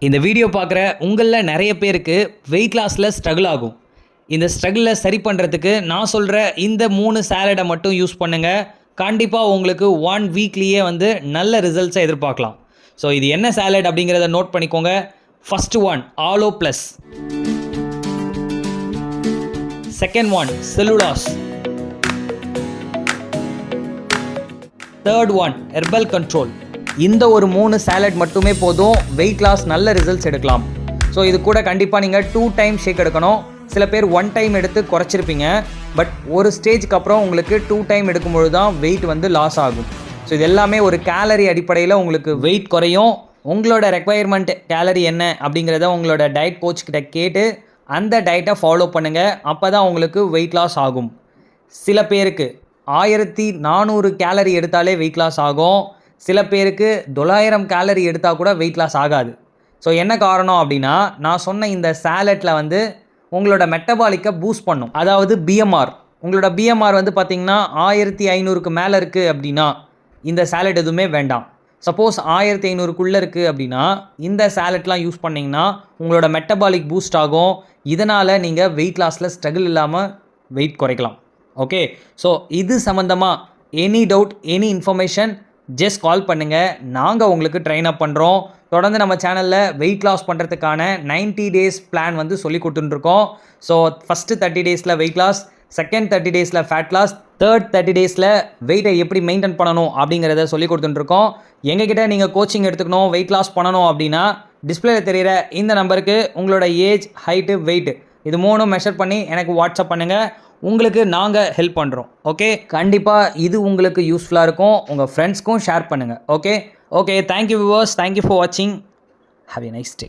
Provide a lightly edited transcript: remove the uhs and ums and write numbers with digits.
இந்த வீடியோ பார்க்குற உங்களில் நிறைய பேருக்கு வெயிட் லாஸில் ஸ்ட்ரகிள் ஆகும். இந்த ஸ்ட்ரகிளில் சரி பண்ணுறதுக்கு நான் சொல்கிற இந்த 3 சாலடை மட்டும் யூஸ் பண்ணுங்கள். கண்டிப்பாக உங்களுக்கு 1 வீக்லேயே நல்ல ரிசல்ட்ஸை எதிர்பார்க்கலாம். ஸோ இது என்ன சாலட் அப்படிங்கிறத நோட் பண்ணிக்கோங்க. First one aloe plus, second one cellulose, third one herbal control. இந்த ஒரு 3 சாலட் மட்டுமே போதும், வெயிட் லாஸ் நல்ல ரிசல்ட்ஸ் எடுக்கலாம். ஸோ இது கூட கண்டிப்பாக நீங்கள் 2 டைம் ஷேக் எடுக்கணும். சில பேர் 1 டைம் எடுத்து குறைச்சிருப்பீங்க, பட் ஒரு ஸ்டேஜ்க்கு அப்புறம் உங்களுக்கு 2 டைம் எடுக்கும்பொழுது தான் வெயிட் லாஸ் ஆகும். ஸோ இது எல்லாமே ஒரு கேலரி அடிப்படையில் உங்களுக்கு வெயிட் குறையும். உங்களோட ரெக்குவயர்மெண்ட் கேலரி என்ன அப்படிங்கிறத உங்களோட டயட் கோச் கிட்ட கேட்டு அந்த டயட்டை ஃபாலோ பண்ணுங்கள். அப்போ தான் உங்களுக்கு வெயிட் லாஸ் ஆகும். சில பேருக்கு 1400 கேலரி எடுத்தாலே வெயிட் லாஸ் ஆகும். சில பேருக்கு 900 கேலரி எடுத்தால் கூட வெயிட் லாஸ் ஆகாது. ஸோ என்ன காரணம் அப்படின்னா, நான் சொன்ன இந்த சாலட்டில் உங்களோட மெட்டபாலிக்கை பூஸ்ட் பண்ணும். அதாவது பிஎம்ஆர், உங்களோட பிஎம்ஆர் பார்த்திங்கன்னா 1500க்கு மேலே இருக்குது அப்படின்னா இந்த சாலட் எதுவுமே வேண்டாம். சப்போஸ் 1500க்குள்ளே இருக்குது அப்படின்னா இந்த சாலட்லாம் யூஸ் பண்ணிங்கன்னா உங்களோட மெட்டபாலிக் பூஸ்ட் ஆகும். இதனால் நீங்கள் வெயிட் லாஸில் ஸ்ட்ரகிள் இல்லாமல் வெயிட் குறைக்கலாம். ஓகே, ஸோ இது சம்மந்தமாக any doubt, any information just call பண்ணுங்கள். நாங்கள் உங்களுக்கு ட்ரெயின் அப் பண்ணுறோம். தொடர்ந்து நம்ம சேனலில் வெயிட் லாஸ் பண்ணுறதுக்கான 90 டேஸ் பிளான் சொல்லி கொடுத்துட்டுருக்கோம். ஸோ ஃபஸ்ட்டு 30 டேஸில் வெயிட் லாஸ், செகண்ட் 30 டேஸில் ஃபேட் லாஸ், தேர்ட் 30 டேஸில் வெயிட்டை எப்படி மெயின்டைன் பண்ணணும் அப்படிங்கிறத சொல்லி கொடுத்துட்டுருக்கோம். எங்ககிட்ட நீங்கள் கோச்சிங் எடுத்துக்கணும், வெயிட் லாஸ் பண்ணணும் அப்படின்னா டிஸ்பிளேயில் தெரிகிற இந்த நம்பருக்கு உங்களோட ஏஜ், ஹைட்டு, வெயிட் இது 3 மெஷர் பண்ணி எனக்கு வாட்ஸ்அப் பண்ணுங்கள். உங்களுக்கு நாங்கள் ஹெல்ப் பண்ணுறோம். ஓகே, கண்டிப்பாக இது உங்களுக்கு யூஸ்ஃபுல்லாக இருக்கும். உங்கள் ஃப்ரெண்ட்ஸ்க்கும் ஷேர் பண்ணுங்கள். Okay, thank you viewers, thank you for வாட்சிங். Have a nice day.